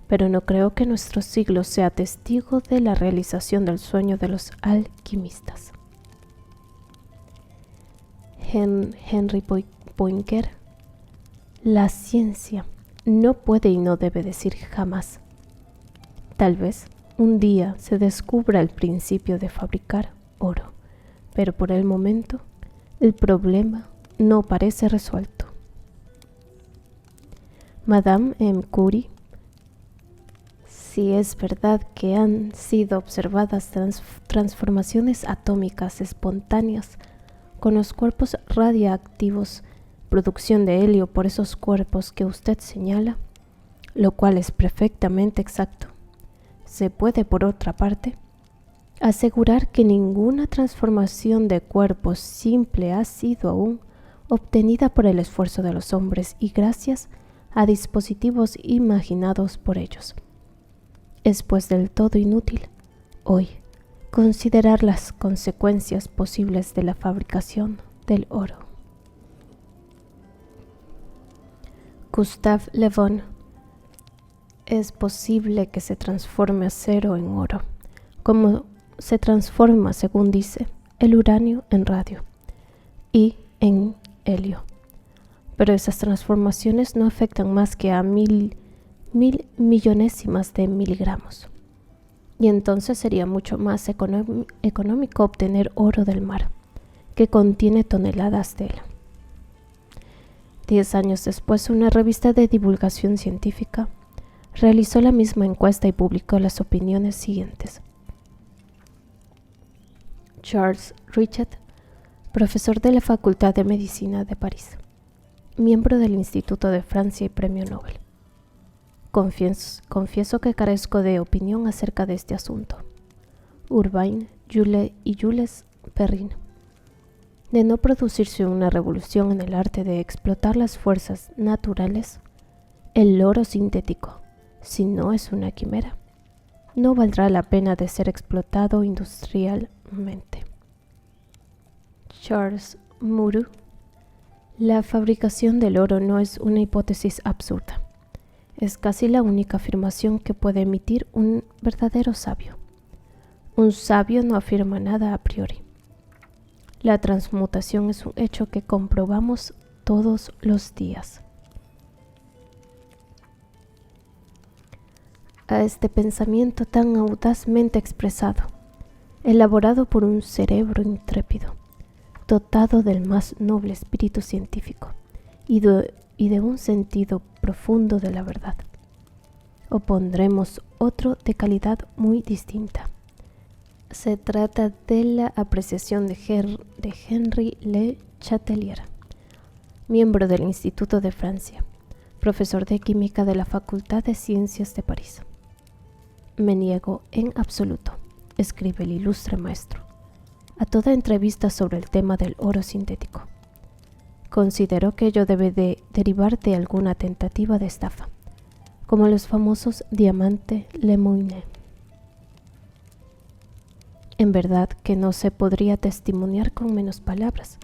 Pero no creo que nuestro siglo sea testigo de la realización del sueño de los alquimistas. Henry Poincaré, la ciencia no puede y no debe decir jamás. Tal vez un día se descubra el principio de fabricar oro, pero por el momento el problema no parece resuelto. Madame M. Curie, si es verdad que han sido observadas transformaciones atómicas espontáneas con los cuerpos radiactivos, producción de helio por esos cuerpos que usted señala, lo cual es perfectamente exacto, se puede, por otra parte, asegurar que ninguna transformación de cuerpos simple ha sido aún obtenida por el esfuerzo de los hombres y gracias a dispositivos imaginados por ellos. Es pues del todo inútil, hoy, considerar las consecuencias posibles de la fabricación del oro. Gustave Le Bon, es posible que se transforme acero en oro, como se transforma, según dice, el uranio en radio y en helio. Pero esas transformaciones no afectan más que a mil millonésimas de miligramos. Y entonces sería mucho más económico obtener oro del mar, que contiene toneladas de él. 10 años después, una revista de divulgación científica realizó la misma encuesta y publicó las opiniones siguientes. Charles Richet, profesor de la Facultad de Medicina de París, miembro del Instituto de Francia y Premio Nobel. Confieso que carezco de opinión acerca de este asunto. Urbain, Jules Perrin. De no producirse una revolución en el arte de explotar las fuerzas naturales, el oro sintético, si no es una quimera, no valdrá la pena de ser explotado industrialmente. Charles Murrow. La fabricación del oro no es una hipótesis absurda. Es casi la única afirmación que puede emitir un verdadero sabio. Un sabio no afirma nada a priori. La transmutación es un hecho que comprobamos todos los días. A este pensamiento tan audazmente expresado, elaborado por un cerebro intrépido, dotado del más noble espíritu científico y de un sentido profundo de la verdad. Opondremos otro de calidad muy distinta. Se trata de la apreciación de Henri Le Chatelier, miembro del Instituto de Francia, profesor de química de la Facultad de Ciencias de París. Me niego en absoluto, escribe el ilustre maestro, a toda entrevista sobre el tema del oro sintético. Considero que ello debe de derivar de alguna tentativa de estafa, como los famosos diamante Lemoine. En verdad que no se podría testimoniar con menos palabras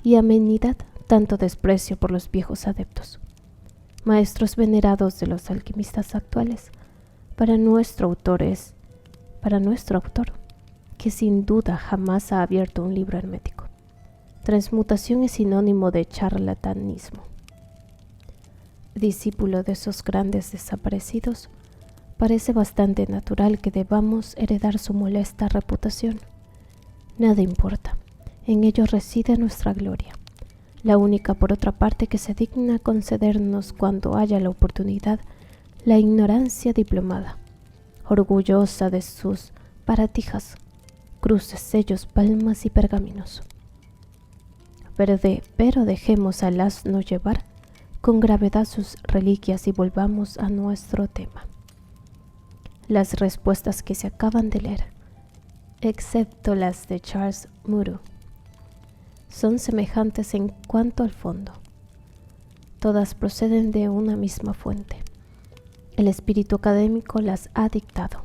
y amenidad tanto desprecio por los viejos adeptos, maestros venerados de los alquimistas actuales, para nuestro autor, que sin duda jamás ha abierto un libro hermético. Transmutación es sinónimo de charlatanismo. Discípulo de esos grandes desaparecidos, parece bastante natural que debamos heredar su molesta reputación. Nada importa, en ello reside nuestra gloria, la única por otra parte que se digna concedernos cuando haya la oportunidad la ignorancia diplomada, orgullosa de sus baratijas, cruces, sellos, palmas y pergaminos. Pero dejemos al asno llevar con gravedad sus reliquias y volvamos a nuestro tema. Las respuestas que se acaban de leer, excepto las de Charles Murrow, son semejantes en cuanto al fondo. Todas proceden de una misma fuente. El espíritu académico las ha dictado.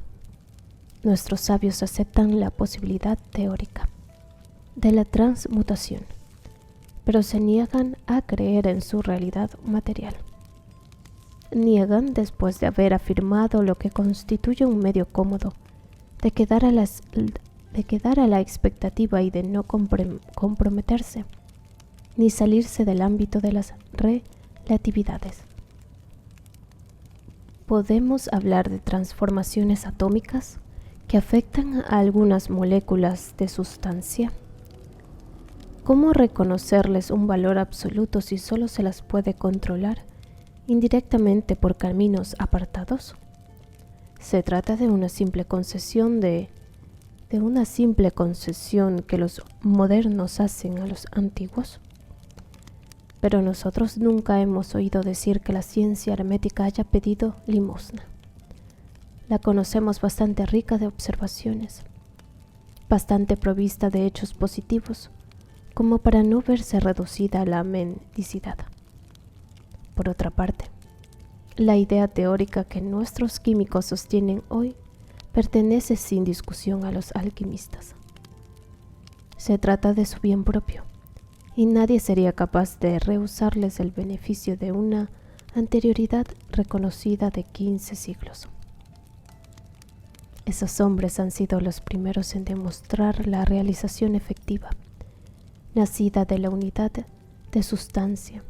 Nuestros sabios aceptan la posibilidad teórica de la transmutación, pero se niegan a creer en su realidad material. Niegan, después de haber afirmado lo que constituye un medio cómodo de quedar a la expectativa y de no comprometerse, ni salirse del ámbito de las relatividades. ¿Podemos hablar de transformaciones atómicas que afectan a algunas moléculas de sustancia? ¿Cómo reconocerles un valor absoluto si solo se las puede controlar indirectamente por caminos apartados? Se trata de una simple concesión que los modernos hacen a los antiguos. Pero nosotros nunca hemos oído decir que la ciencia hermética haya pedido limosna. La conocemos bastante rica de observaciones, bastante provista de hechos positivos, como para no verse reducida a la mendicidad. Por otra parte, la idea teórica que nuestros químicos sostienen hoy pertenece sin discusión a los alquimistas. Se trata de su bien propio, y nadie sería capaz de rehusarles el beneficio de una anterioridad reconocida de 15 siglos. Esos hombres han sido los primeros en demostrar la realización efectiva, nacida de la unidad de sustancia,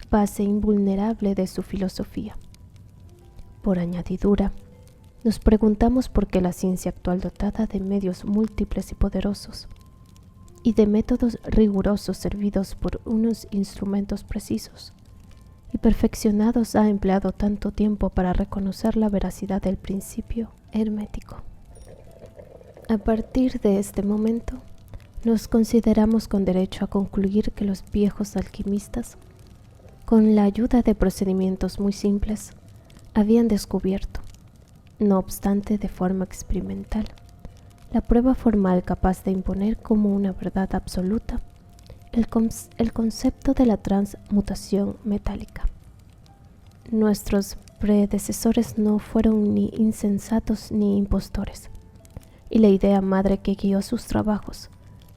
base invulnerable de su filosofía. Por añadidura, nos preguntamos por qué la ciencia actual, dotada de medios múltiples y poderosos, y de métodos rigurosos servidos por unos instrumentos precisos y perfeccionados, ha empleado tanto tiempo para reconocer la veracidad del principio hermético. A partir de este momento, nos consideramos con derecho a concluir que los viejos alquimistas, con la ayuda de procedimientos muy simples, habían descubierto, no obstante de forma experimental, la prueba formal capaz de imponer como una verdad absoluta el concepto de la transmutación metálica. Nuestros predecesores no fueron ni insensatos ni impostores, y la idea madre que guió sus trabajos,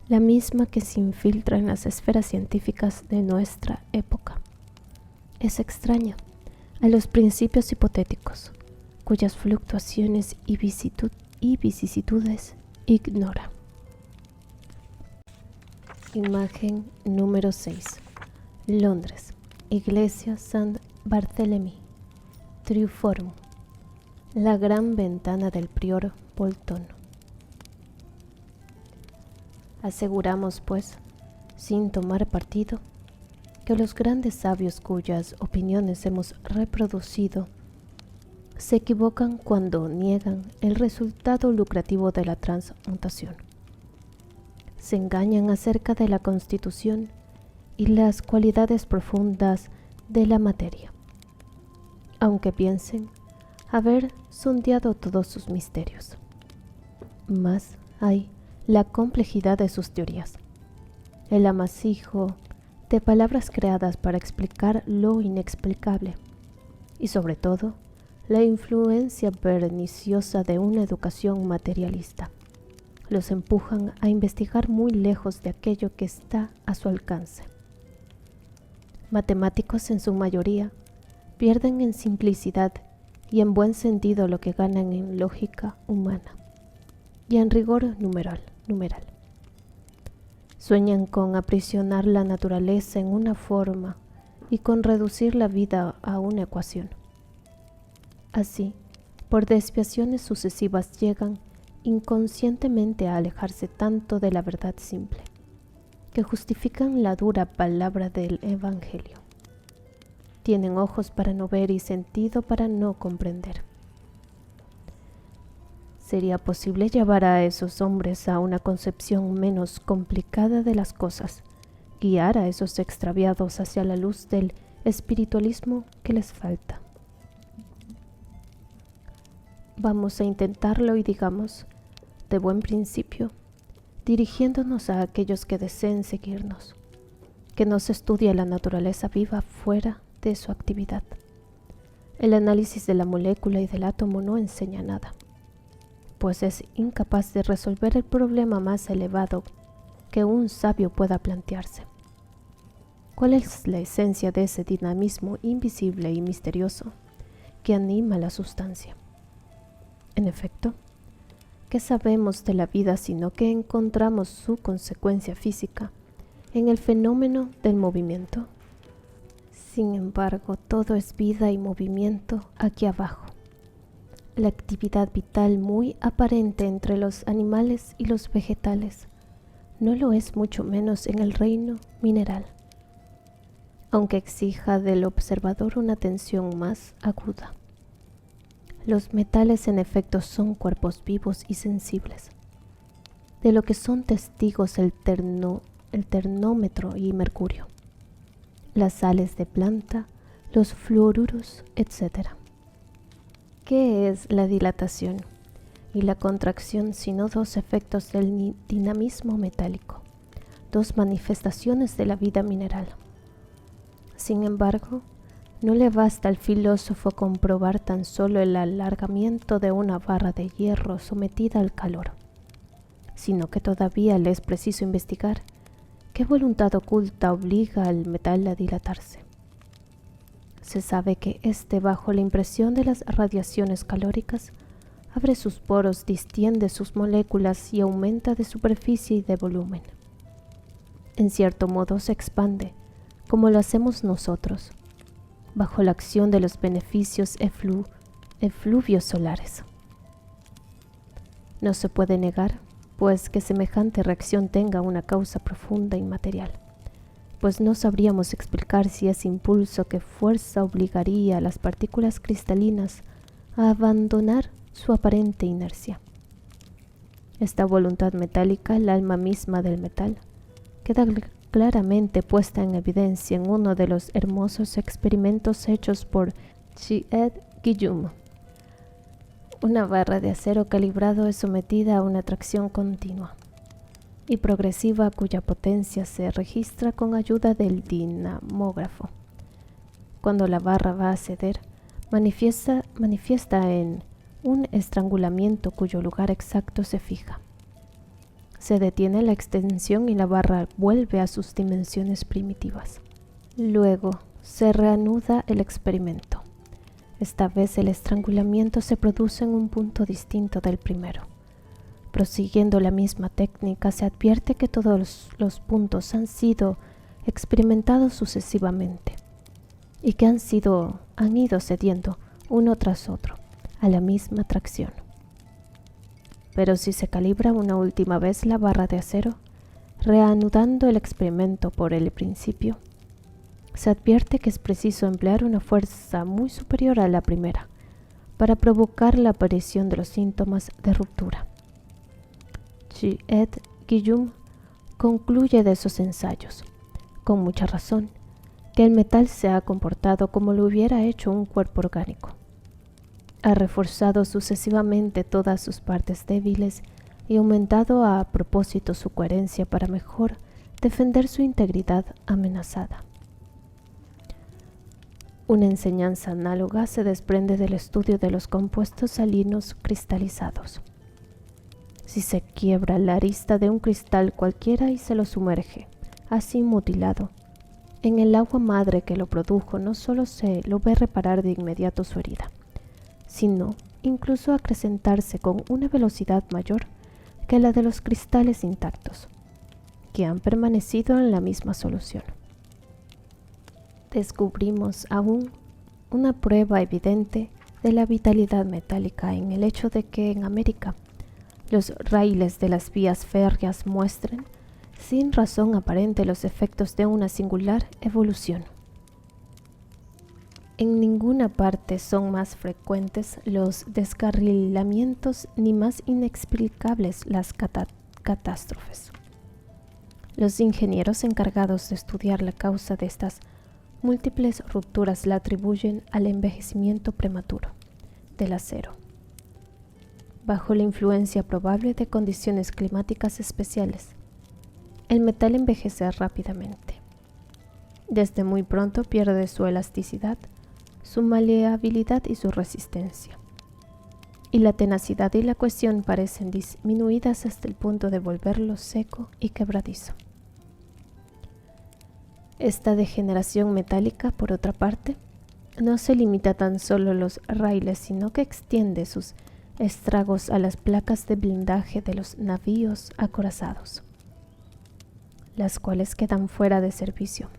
la misma que se infiltra en las esferas científicas de nuestra época, es extraña a los principios hipotéticos, cuyas fluctuaciones y vicisitudes ignora. Imagen número 6. Londres, Iglesia Sant Barthélemy, Triuforum, la gran ventana del prior Bolton. Aseguramos, pues, sin tomar partido, que los grandes sabios cuyas opiniones hemos reproducido se equivocan cuando niegan el resultado lucrativo de la transmutación. Se engañan acerca de la constitución y las cualidades profundas de la materia, aunque piensen haber sondeado todos sus misterios. Más hay la complejidad de sus teorías, el amasijo de palabras creadas para explicar lo inexplicable y, sobre todo, la influencia perniciosa de una educación materialista. Los empujan a investigar muy lejos de aquello que está a su alcance. Matemáticos en su mayoría pierden en simplicidad y en buen sentido lo que ganan en lógica humana y en rigor numeral. Sueñan con aprisionar la naturaleza en una forma y con reducir la vida a una ecuación. Así, por desviaciones sucesivas llegan inconscientemente a alejarse tanto de la verdad simple, que justifican la dura palabra del Evangelio. Tienen ojos para no ver y sentido para no comprender. ¿Sería posible llevar a esos hombres a una concepción menos complicada de las cosas, guiar a esos extraviados hacia la luz del espiritualismo que les falta? Vamos a intentarlo y digamos, de buen principio, dirigiéndonos a aquellos que deseen seguirnos, que no se estudie la naturaleza viva fuera de su actividad. El análisis de la molécula y del átomo no enseña nada, pues es incapaz de resolver el problema más elevado que un sabio pueda plantearse. ¿Cuál es la esencia de ese dinamismo invisible y misterioso que anima la sustancia? En efecto, ¿qué sabemos de la vida sino que encontramos su consecuencia física en el fenómeno del movimiento? Sin embargo, todo es vida y movimiento aquí abajo. La actividad vital muy aparente entre los animales y los vegetales no lo es mucho menos en el reino mineral, aunque exija del observador una atención más aguda. Los metales en efecto son cuerpos vivos y sensibles, de lo que son testigos el termómetro y mercurio, las sales de planta, los fluoruros, etc. ¿Qué es la dilatación y la contracción sino dos efectos del dinamismo metálico, dos manifestaciones de la vida mineral? Sin embargo, no le basta al filósofo comprobar tan solo el alargamiento de una barra de hierro sometida al calor, sino que todavía le es preciso investigar qué voluntad oculta obliga al metal a dilatarse. Se sabe que éste, bajo la impresión de las radiaciones calóricas, abre sus poros, distiende sus moléculas y aumenta de superficie y de volumen. En cierto modo se expande, como lo hacemos nosotros, bajo la acción de los beneficios efluvios solares. No se puede negar, pues, que semejante reacción tenga una causa profunda y material, pues no sabríamos explicar si ese impulso que fuerza obligaría a las partículas cristalinas a abandonar su aparente inercia. Esta voluntad metálica, el alma misma del metal, queda claramente puesta en evidencia en uno de los hermosos experimentos hechos por Chiet-Guillaume. Una barra de acero calibrado es sometida a una tracción continua y progresiva cuya potencia se registra con ayuda del dinamógrafo. Cuando la barra va a ceder, manifiesta en un estrangulamiento cuyo lugar exacto se fija. Se detiene la extensión y la barra vuelve a sus dimensiones primitivas. Luego se reanuda el experimento. Esta vez el estrangulamiento se produce en un punto distinto del primero. Prosiguiendo la misma técnica, se advierte que todos los puntos han sido experimentados sucesivamente y que han ido cediendo uno tras otro a la misma tracción. Pero si se calibra una última vez la barra de acero, Reanudando el experimento por el principio, se advierte que es preciso emplear una fuerza muy superior a la primera para provocar la aparición de los síntomas de ruptura. G. Guillaume concluye de esos ensayos, con mucha razón, que el metal se ha comportado como lo hubiera hecho un cuerpo orgánico. Ha reforzado sucesivamente todas sus partes débiles y aumentado a propósito su coherencia para mejor defender su integridad amenazada. Una enseñanza análoga se desprende del estudio de los compuestos salinos cristalizados. Si se quiebra la arista de un cristal cualquiera y se lo sumerge, así mutilado, en el agua madre que lo produjo, no solo se lo ve reparar de inmediato su herida, sino incluso acrecentarse con una velocidad mayor que la de los cristales intactos, que han permanecido en la misma solución. Descubrimos aún una prueba evidente de la vitalidad metálica en el hecho de que en América los raíles de las vías férreas muestren, sin razón aparente, los efectos de una singular evolución. En ninguna parte son más frecuentes los descarrilamientos ni más inexplicables las catástrofes. Los ingenieros encargados de estudiar la causa de estas múltiples rupturas la atribuyen al envejecimiento prematuro del acero, bajo la influencia probable de condiciones climáticas especiales. El metal envejece rápidamente. Desde muy pronto pierde su elasticidad, su maleabilidad y su resistencia. Y la tenacidad y la cohesión parecen disminuidas hasta el punto de volverlo seco y quebradizo. Esta degeneración metálica, por otra parte, no se limita tan solo a los raíles, sino que extiende sus estragos a las placas de blindaje de los navíos acorazados, las cuales quedan fuera de servicio,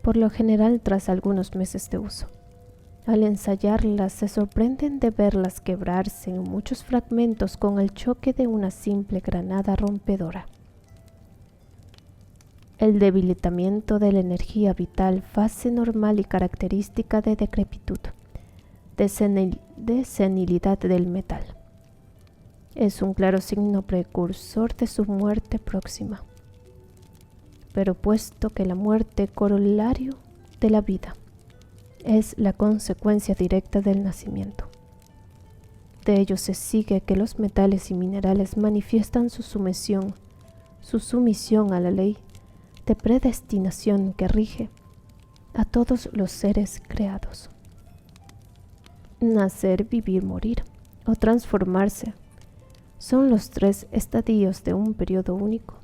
por lo general tras algunos meses de uso. Al ensayarlas se sorprenden de verlas quebrarse en muchos fragmentos con el choque de una simple granada rompedora. El debilitamiento de la energía vital, fase normal y característica de decrepitud, de senilidad del metal, es un claro signo precursor de su muerte próxima. Pero puesto que la muerte, corolario de la vida, es la consecuencia directa del nacimiento, de ello se sigue que los metales y minerales manifiestan su sumisión a la ley de predestinación que rige a todos los seres creados. Nacer, vivir, morir o transformarse son los tres estadios de un periodo único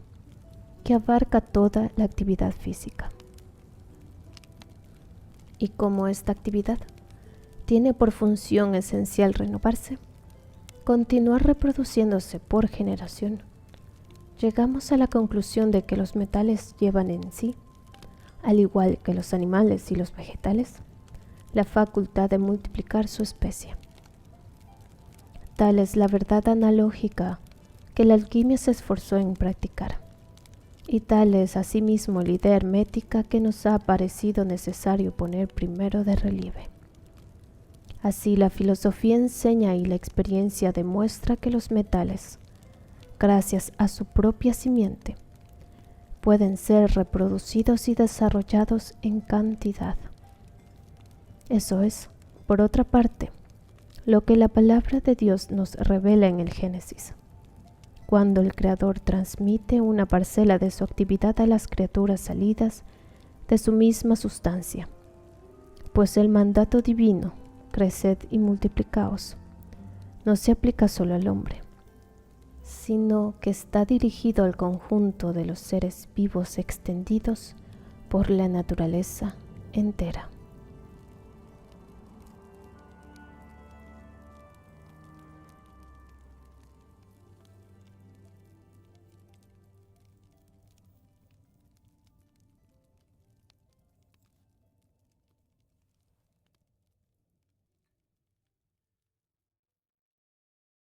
que abarca toda la actividad física. Y como esta actividad tiene por función esencial renovarse, continuar reproduciéndose por generación, llegamos a la conclusión de que los metales llevan en sí, al igual que los animales y los vegetales, la facultad de multiplicar su especie. Tal es la verdad analógica que la alquimia se esforzó en practicar, y tal es asimismo la idea hermética que nos ha parecido necesario poner primero de relieve. Así la filosofía enseña y la experiencia demuestra que los metales, gracias a su propia simiente, pueden ser reproducidos y desarrollados en cantidad. Eso es, por otra parte, lo que la palabra de Dios nos revela en el Génesis, cuando el Creador transmite una parcela de su actividad a las criaturas salidas de su misma sustancia, pues el mandato divino, creced y multiplicaos, no se aplica solo al hombre, sino que está dirigido al conjunto de los seres vivos extendidos por la naturaleza entera.